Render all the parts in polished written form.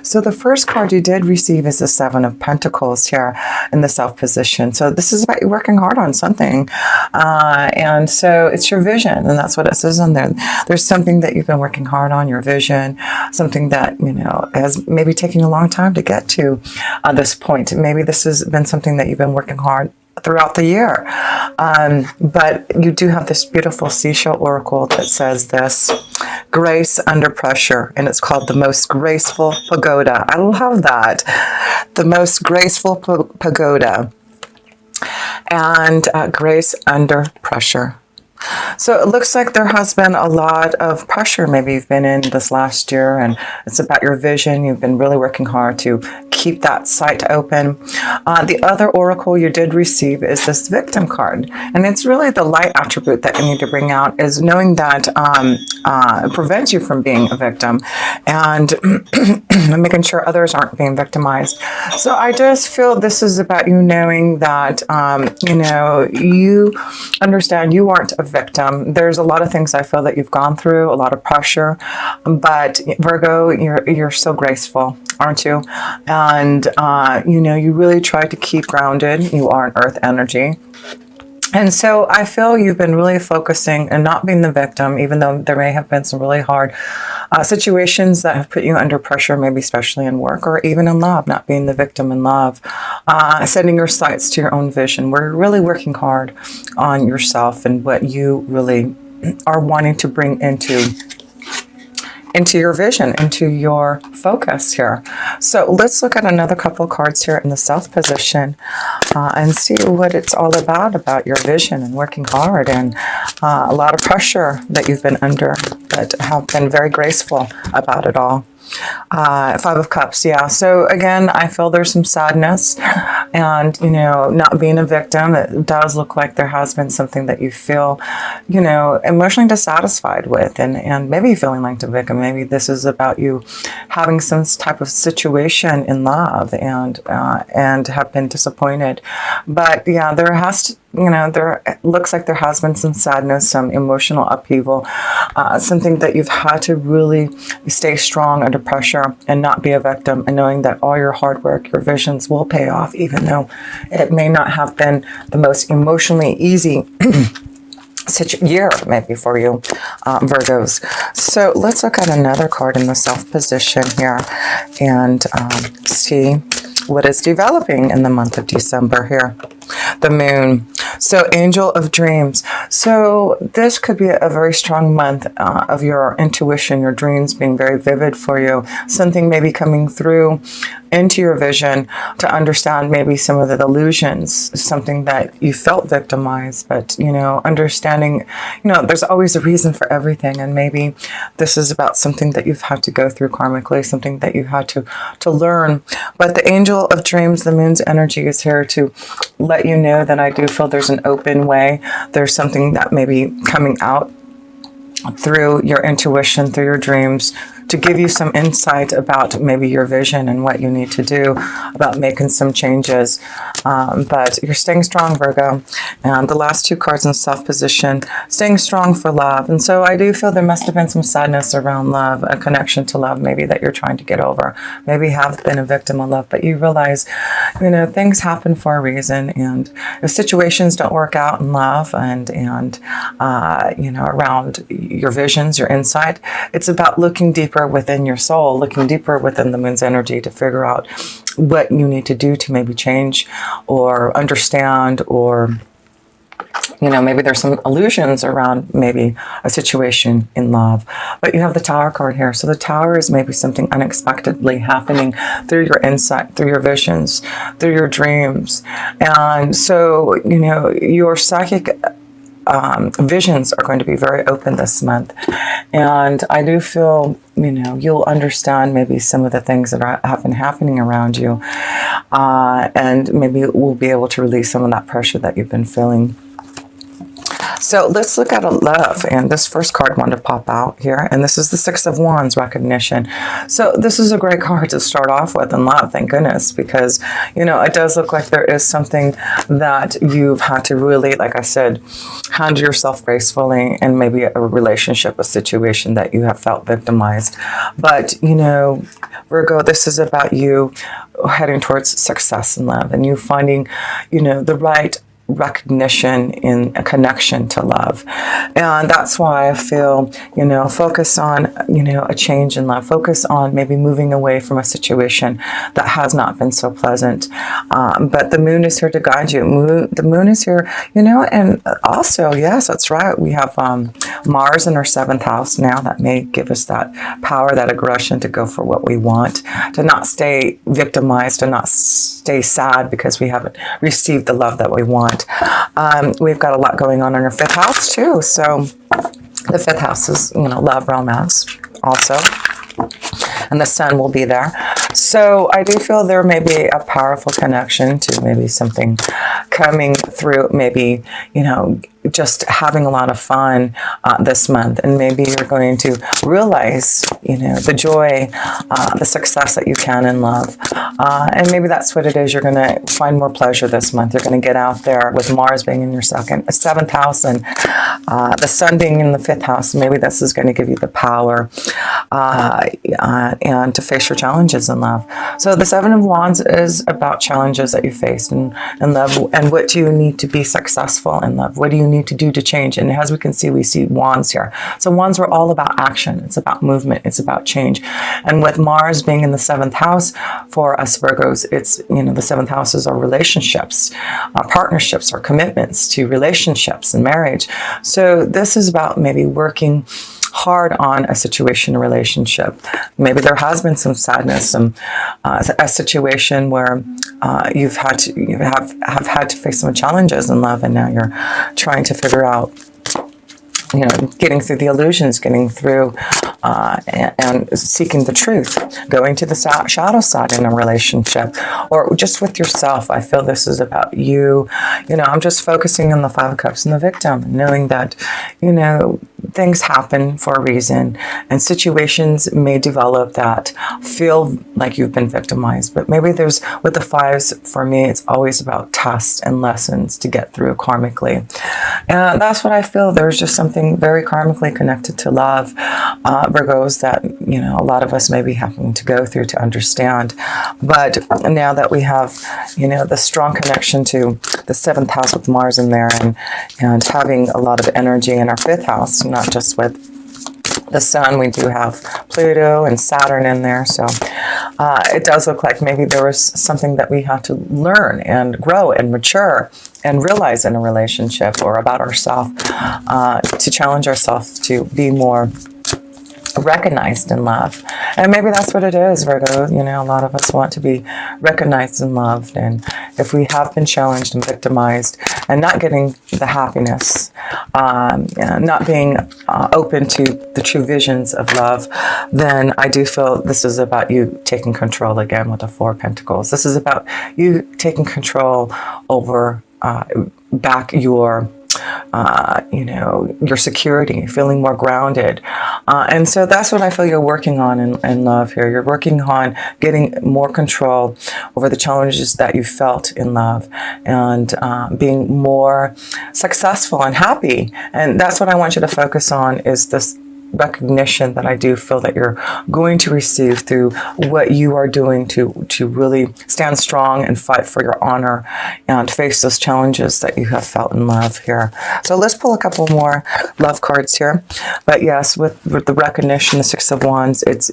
So the first card you did receive is the Seven of Pentacles here in the Self position. So this is about you working hard on something. And so it's your vision, and that's what it says in there. There's something that you've been working hard on, your vision, something that, you know, has maybe taken a long time to get to this point. Maybe this has been something that you've been working hard throughout the year. But you do have this beautiful seashell oracle that says this: grace under pressure, and it's called the most graceful pagoda. I love that. The most graceful pagoda, and grace under pressure. So it looks like there has been a lot of pressure maybe you've been in this last year, and it's about your vision. You've been really working hard to keep that sight open. The other oracle you did receive is this victim card, and it's really the light attribute that you need to bring out, is knowing that it prevents you from being a victim, and making sure others aren't being victimized. So I just feel this is about you knowing that you know, you understand you aren't a victim. There's a lot of things I feel that you've gone through, a lot of pressure, but Virgo, you're so graceful, aren't you? And you know, you really try to keep grounded. You are an earth energy. And so I feel you've been really focusing and not being the victim, even though there may have been some really hard situations that have put you under pressure, maybe especially in work or even in love, not being the victim in love, setting your sights to your own vision. We're really working hard on yourself and what you really are wanting to bring into your vision, into your focus here. So let's look at another couple of cards here in the South position and see what it's all about your vision and working hard, and a lot of pressure that you've been under, but have been very graceful about it all. Five of Cups, yeah. So again, I feel there's some sadness, and you know, not being a victim, it does look like there has been something that you feel, you know, emotionally dissatisfied with, and maybe feeling like the victim. Maybe this is about you having some type of situation in love and have been disappointed. But yeah, there has to, you know, it looks like there has been some sadness, some emotional upheaval, something that you've had to really stay strong under pressure and not be a victim, and knowing that all your hard work, your visions will pay off, even though it may not have been the most emotionally easy year maybe for you, Virgos. So let's look at another card in the Self position here and see what is developing in the month of December here. The Moon. So Angel of Dreams. So this could be a very strong month of your intuition, your dreams being very vivid for you. Something maybe coming through into your vision to understand maybe some of the illusions, something that you felt victimized, but, you know, understanding, you know, there's always a reason for everything. And maybe this is about something that you've had to go through karmically, something that you had to learn. But the Angel of Dreams, the Moon's energy, is here to let you know that I do feel there's an open way. There's something that may be coming out through your intuition, through your dreams, to give you some insight about maybe your vision and what you need to do about making some changes. But you're staying strong, Virgo. And the last two cards in Self position, staying strong for love. And so I do feel there must have been some sadness around love, a connection to love maybe that you're trying to get over. Maybe you have been a victim of love, but you realize, you know, things happen for a reason. And if situations don't work out in love and you know, around your visions, your insight, it's about looking deeper within your soul, looking deeper within the Moon's energy to figure out what you need to do to maybe change or understand, or, you know, maybe there's some illusions around maybe a situation in love. But you have the Tower card here. So the Tower is maybe something unexpectedly happening through your insight, through your visions, through your dreams. And so, you know, your psychic visions are going to be very open this month. And I do feel, you know, you'll understand maybe some of the things that have been happening around you. And maybe we'll be able to release some of that pressure that you've been feeling. So let's look at a love, and this first card wanted to pop out here, and this is the Six of Wands, recognition. So this is a great card to start off with in love, thank goodness, because, you know, it does look like there is something that you've had to really, like I said, handle yourself gracefully, and maybe a relationship, a situation that you have felt victimized. But, you know, Virgo, this is about you heading towards success in love, and you finding, the right recognition in a connection to love. And that's why I feel, focus on, a change in love, focus on maybe moving away from a situation that has not been so pleasant. But the moon is here to guide you. The moon is here, and also, yes, that's right. We have Mars in our 7th house now. That may give us that power, that aggression to go for what we want, to not stay victimized, to not stay sad because we haven't received the love that we want. We've got a lot going on in our 5th house too. So the 5th house is, love, romance also. And the sun will be there. So I do feel there may be a powerful connection to maybe something coming through, maybe, just having a lot of fun this month. And maybe you're going to realize, the joy, the success that you can in love. And maybe that's what it is. You're going to find more pleasure this month. You're going to get out there with Mars being in your 7th house and the sun being in the 5th house. Maybe this is going to give you the power and to face your challenges in love. So the 7 of Wands is about challenges that you face in love, and what do you need to be successful in love? What do you need to do to change? And as we can see, we see wands here. So wands are all about action. It's about movement. It's about change. And with Mars being in the 7th house for us Virgos, it's, the 7th house is our relationships, our partnerships, our commitments to relationships and marriage. So this is about maybe working hard on a situation, a relationship. Maybe there has been some sadness, a situation where you have had to face some challenges in love, and now you're trying to figure out, getting through the illusions, getting through and seeking the truth, going to the shadow side in a relationship, or just with yourself. I feel this is about you. I'm just focusing on the 5 of Cups and the victim, knowing that, things happen for a reason, and situations may develop that feel like you've been victimized. But maybe there's, with the 5s, for me, it's always about tests and lessons to get through karmically. And that's what I feel. There's just something very karmically connected to love, Virgos, that, a lot of us may be having to go through to understand. But now that we have, the strong connection to the 7th house with Mars in there, and having a lot of energy in our 5th house, not just with the sun, we do have Pluto and Saturn in there. So it does look like maybe there was something that we had to learn and grow and mature and realize in a relationship or about ourselves, to challenge ourselves to be more recognized in love. And maybe that's what it is, Virgo. A lot of us want to be recognized and loved. And if we have been challenged and victimized and not getting the happiness, not being open to the true visions of love, then I do feel this is about you taking control again with the 4 of Pentacles. This is about you taking control over back your your security, feeling more grounded. And so that's what I feel you're working on in love here. You're working on getting more control over the challenges that you felt in love, and being more successful and happy. And that's what I want you to focus on, is this recognition that I do feel that you're going to receive through what you are doing to really stand strong and fight for your honor and face those challenges that you have felt in love here. So let's pull a couple more love cards here. But yes, with the recognition, the 6 of Wands, it's,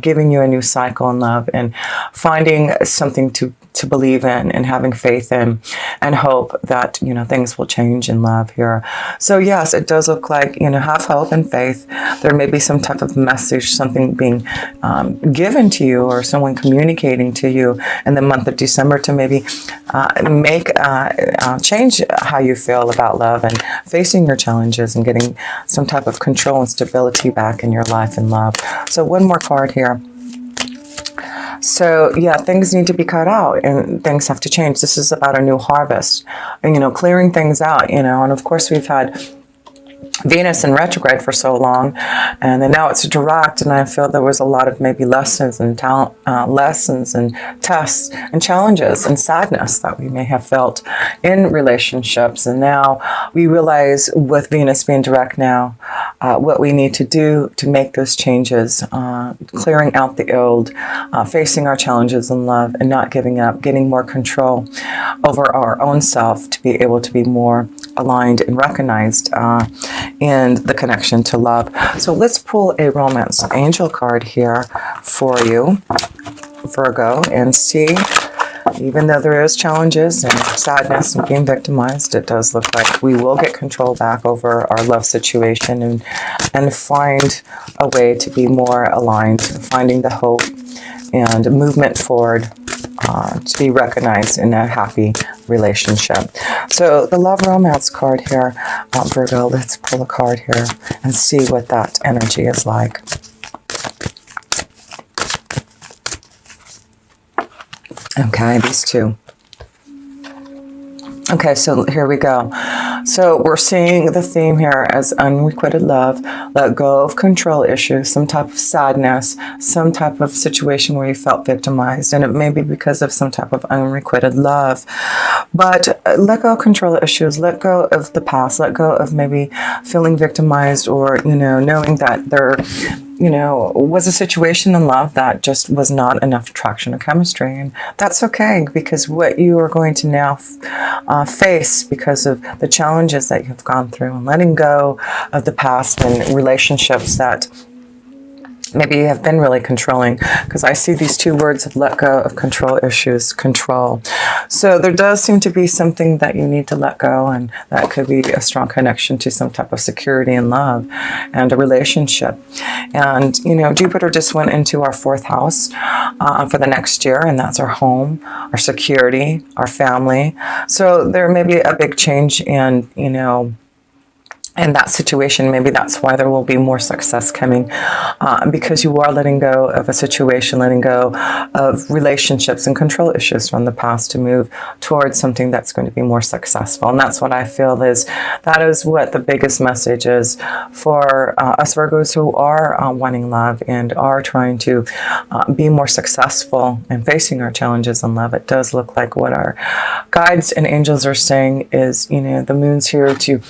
giving you a new cycle in love and finding something to believe in and having faith in and hope that, things will change in love here. So yes, it does look like, have hope and faith. There may be some type of message, something being given to you, or someone communicating to you in the month of December to maybe change how you feel about love and facing your challenges and getting some type of control and stability back in your life and love. So one more card here. So yeah, things need to be cut out and things have to change. This is about a new harvest and, clearing things out, and of course we've had Venus in retrograde for so long, and then now it's direct, and I feel there was a lot of maybe lessons and lessons and tests and challenges and sadness that we may have felt in relationships. And now we realize with Venus being direct now, what we need to do to make those changes, clearing out the old, facing our challenges in love and not giving up, getting more control over our own self to be able to be more aligned and recognized in the connection to love. So let's pull a romance angel card here for you, Virgo, and see. Even though there is challenges and sadness and being victimized, it does look like we will get control back over our love situation and find a way to be more aligned, finding the hope and movement forward to be recognized in a happy relationship. So the love romance card here, Virgo, let's pull a card here and see what that energy is like. Okay, these two. Okay, so here we go. So we're seeing the theme here as unrequited love. Let go of control issues, some type of sadness, some type of situation where you felt victimized, and it may be because of some type of unrequited love. But let go of control issues, let go of the past, let go of maybe feeling victimized, or, knowing that there was a situation in love that just was not enough attraction or chemistry. And that's okay, because what you are going to now face because of the challenges that you've gone through and letting go of the past and relationships that maybe you have been really controlling, because I see these two words of let go of control issues, control. So there does seem to be something that you need to let go, and that could be a strong connection to some type of security and love and a relationship. And, Jupiter just went into our 4th house for the next year, and that's our home, our security, our family. So there may be a big change in, in that situation. Maybe that's why there will be more success coming, because you are letting go of a situation, letting go of relationships and control issues from the past to move towards something that's going to be more successful. And that's what I feel that is what the biggest message is for us Virgos who are wanting love and are trying to be more successful and facing our challenges in love. It does look like what our guides and angels are saying is, the moon's here to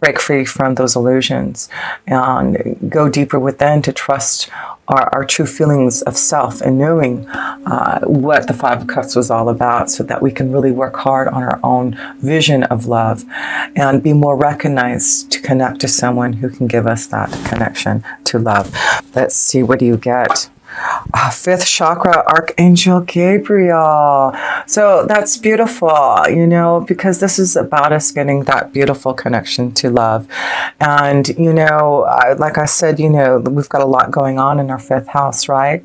break free from those illusions and go deeper within to trust our true feelings of self, and knowing what the 5 of Cups was all about, so that we can really work hard on our own vision of love and be more recognized to connect to someone who can give us that connection to love. Let's see, what do you get? 5th chakra, Archangel Gabriel. So that's beautiful, because this is about us getting that beautiful connection to love. And, like I said, we've got a lot going on in our 5th house, right?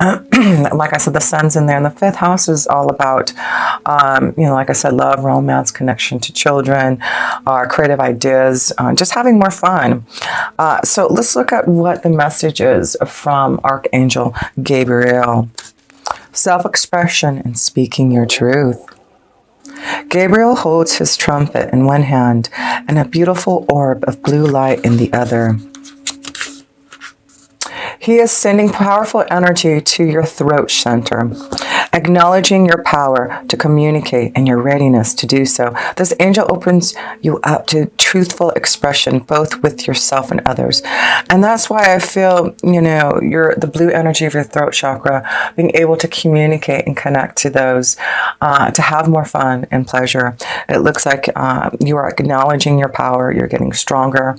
Like I said, the sun's in there, and the 5th house is all about, like I said, love, romance, connection to children, our creative ideas, just having more fun. So let's look at what the message is from Archangel Gabriel. Self-expression and speaking your truth. Gabriel holds his trumpet in one hand and a beautiful orb of blue light in the other. He is sending powerful energy to your throat center, acknowledging your power to communicate and your readiness to do so. This angel opens you up to truthful expression, both with yourself and others. And that's why I feel, the blue energy of your throat chakra, being able to communicate and connect to those, to have more fun and pleasure. It looks like you are acknowledging your power, you're getting stronger,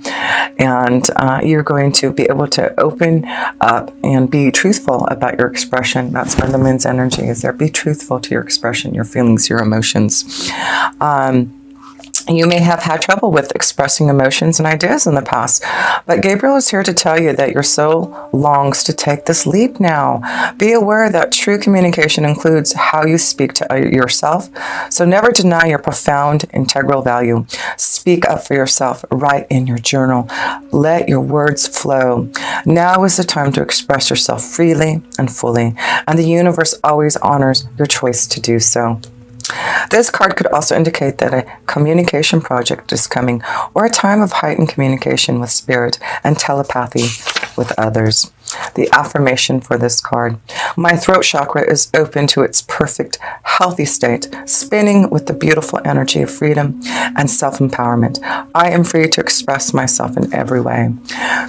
and you're going to be able to open up and be truthful about your expression. That's when the moon's energy is there. Be truthful to your expression, your feelings, your emotions. You may have had trouble with expressing emotions and ideas in the past, but Gabriel is here to tell you that your soul longs to take this leap now. Be aware that true communication includes how you speak to yourself, so never deny your profound integral value. Speak up for yourself. Write in your journal. Let your words flow. Now is the time to express yourself freely and fully, and the universe always honors your choice to do so. This card could also indicate that a communication project is coming, or a time of heightened communication with spirit and telepathy with others. The affirmation for this card: my throat chakra is open to its perfect, healthy state, spinning with the beautiful energy of freedom and self-empowerment. I am free to express myself in every way.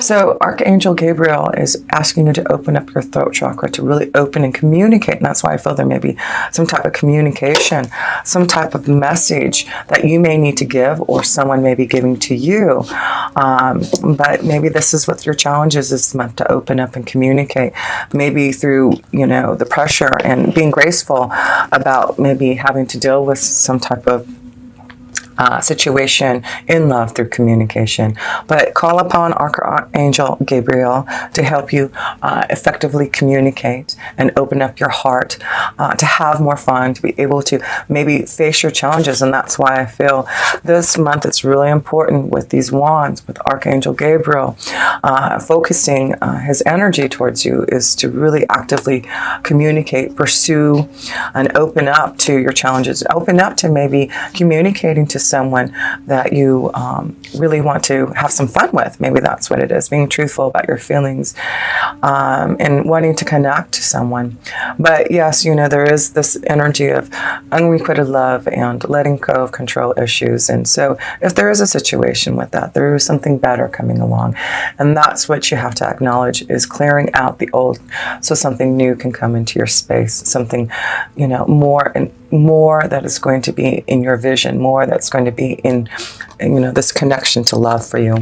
So Archangel Gabriel is asking you to open up your throat chakra, to really open and communicate. And that's why I feel there may be some type of communication, some type of message that you may need to give, or someone may be giving to you. But maybe this is what your challenge is this month, to open up and communicate, maybe through, the pressure and being graceful about maybe having to deal with some type of situation in love through communication. But call upon Archangel Gabriel to help you effectively communicate and open up your heart, to have more fun, to be able to maybe face your challenges. And that's why I feel this month it's really important with these wands, with Archangel Gabriel, focusing his energy towards you is to really actively communicate, pursue, and open up to your challenges. Open up to maybe communicating to someone that you really want to have some fun with. Maybe that's what it is, being truthful about your feelings, and wanting to connect to someone. But yes, there is this energy of unrequited love and letting go of control issues. And so if there is a situation with that, there is something better coming along. And that's what you have to acknowledge, is clearing out the old so something new can come into your space, something, more and more that is going to be in your vision, more that's going to be in, this connection to love for you.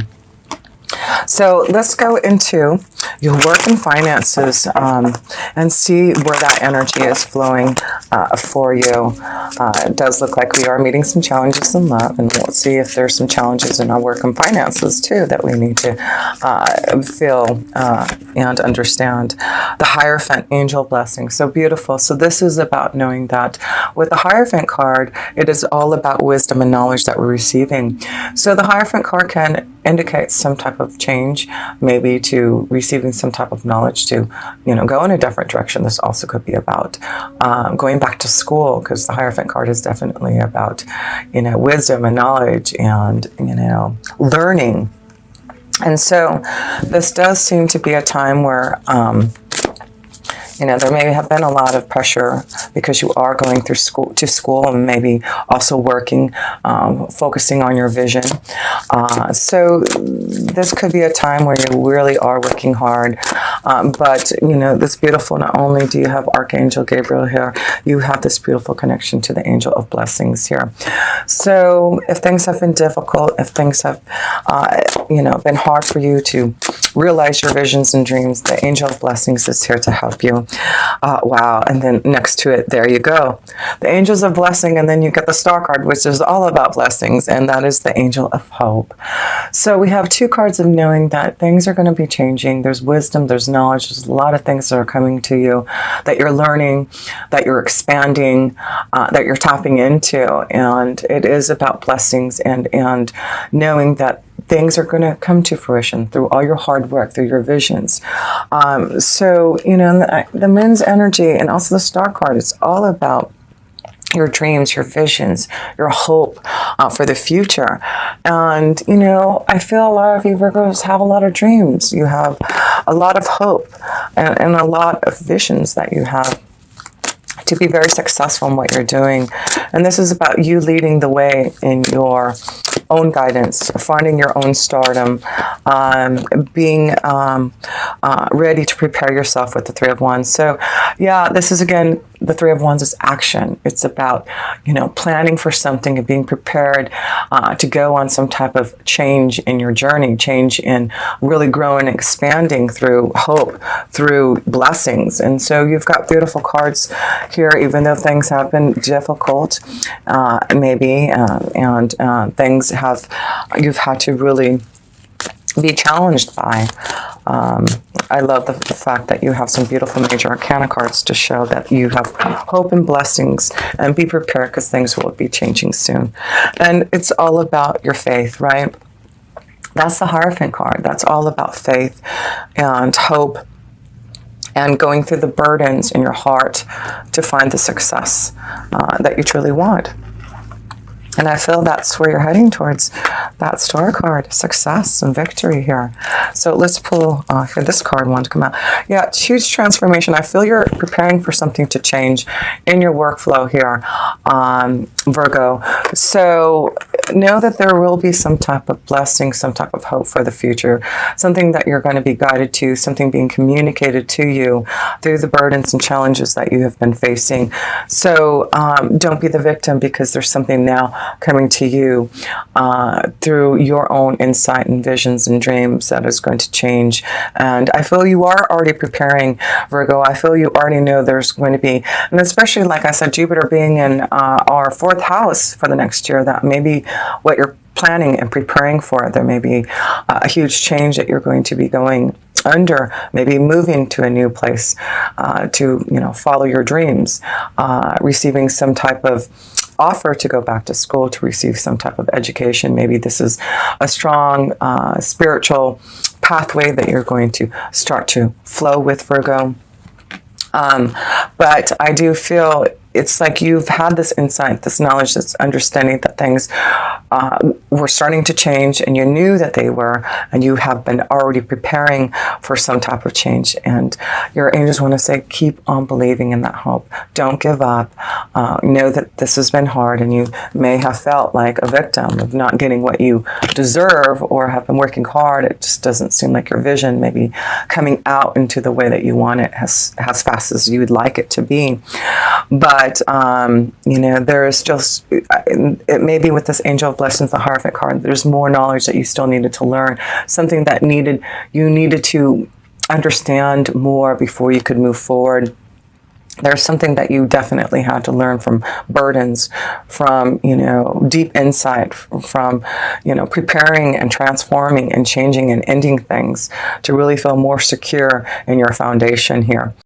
So let's go into your work and finances, and see where that energy is flowing for you. It does look like we are meeting some challenges in love, and we'll see if there's some challenges in our work and finances too that we need to feel and understand. The Hierophant, angel blessing, so beautiful. So this is about knowing that with the Hierophant card, it is all about wisdom and knowledge that we're receiving. So the Hierophant card can indicate some type of change, maybe to receiving some type of knowledge to, go in a different direction. This also could be about going back to school, because the Hierophant card is definitely about, wisdom and knowledge and, learning. And so this does seem to be a time where, there may have been a lot of pressure because you are going through school and maybe also working, focusing on your vision. So this could be a time where you really are working hard. But, this beautiful, not only do you have Archangel Gabriel here, you have this beautiful connection to the angel of blessings here. So if things have been difficult, if things have, been hard for you to realize your visions and dreams, the angel of blessings is here to help you. Wow. And then next to it, there you go, the angels of blessing. And then you get the star card, which is all about blessings. And that is the angel of hope. So we have two cards of knowing that things are going to be changing. There's wisdom, there's knowledge. There's a lot of things that are coming to you that you're learning, that you're expanding, that you're tapping into. And it is about blessings and knowing that things are going to come to fruition through all your hard work, through your visions. So, the moon's energy and also the star card, it's all about your dreams, your visions, your hope for the future. And, I feel a lot of you Virgos have a lot of dreams. You have a lot of hope and a lot of visions that you have to be very successful in what you're doing. And this is about you leading the way in your own guidance, finding your own stardom, being ready to prepare yourself with the Three of Wands. So yeah, this is again, the Three of Wands is action. It's about, planning for something and being prepared to go on some type of change in your journey, change in really growing and expanding through hope, through blessings. And so you've got beautiful cards here, even though things have been difficult, maybe, and things you've had to really be challenged by. I love the fact that you have some beautiful major arcana cards to show that you have hope and blessings, and be prepared because things will be changing soon. And it's all about your faith, right? That's the Hierophant card. That's all about faith and hope and going through the burdens in your heart to find the success that you truly want. And I feel that's where you're heading towards, that star card, success and victory here. So let's pull here, this card wanted to come out. Yeah, it's huge transformation. I feel you're preparing for something to change in your workflow here, Virgo. So know that there will be some type of blessing, some type of hope for the future, something that you're going to be guided to, something being communicated to you through the burdens and challenges that you have been facing. So don't be the victim, because there's something now coming to you through your own insight and visions and dreams that is going to change. And I feel you are already preparing, Virgo. I feel you already know there's going to be, and especially like I said, Jupiter being in our 4th house for the next year, that may be what you're planning and preparing for. There may be a huge change that you're going to be going under, maybe moving to a new place to, follow your dreams, receiving some type of offer to go back to school, to receive some type of education. Maybe this is a strong spiritual pathway that you're going to start to flow with, Virgo. But I do feel it's like you've had this insight, this knowledge, this understanding that things were starting to change, and you knew that they were, and you have been already preparing for some type of change. And your angels want to say, keep on believing in that hope. Don't give up. Know that this has been hard, and you may have felt like a victim of not getting what you deserve, or have been working hard. It just doesn't seem like your vision may be coming out into the way that you want it as fast as you would like it to be. But, there is just, it may be with this Angel of Blessings, the Hierophant card, there's more knowledge that you still needed to learn, something that you needed to understand more before you could move forward. There's something that you definitely had to learn from burdens, from, deep insight, from, preparing and transforming and changing and ending things to really feel more secure in your foundation here.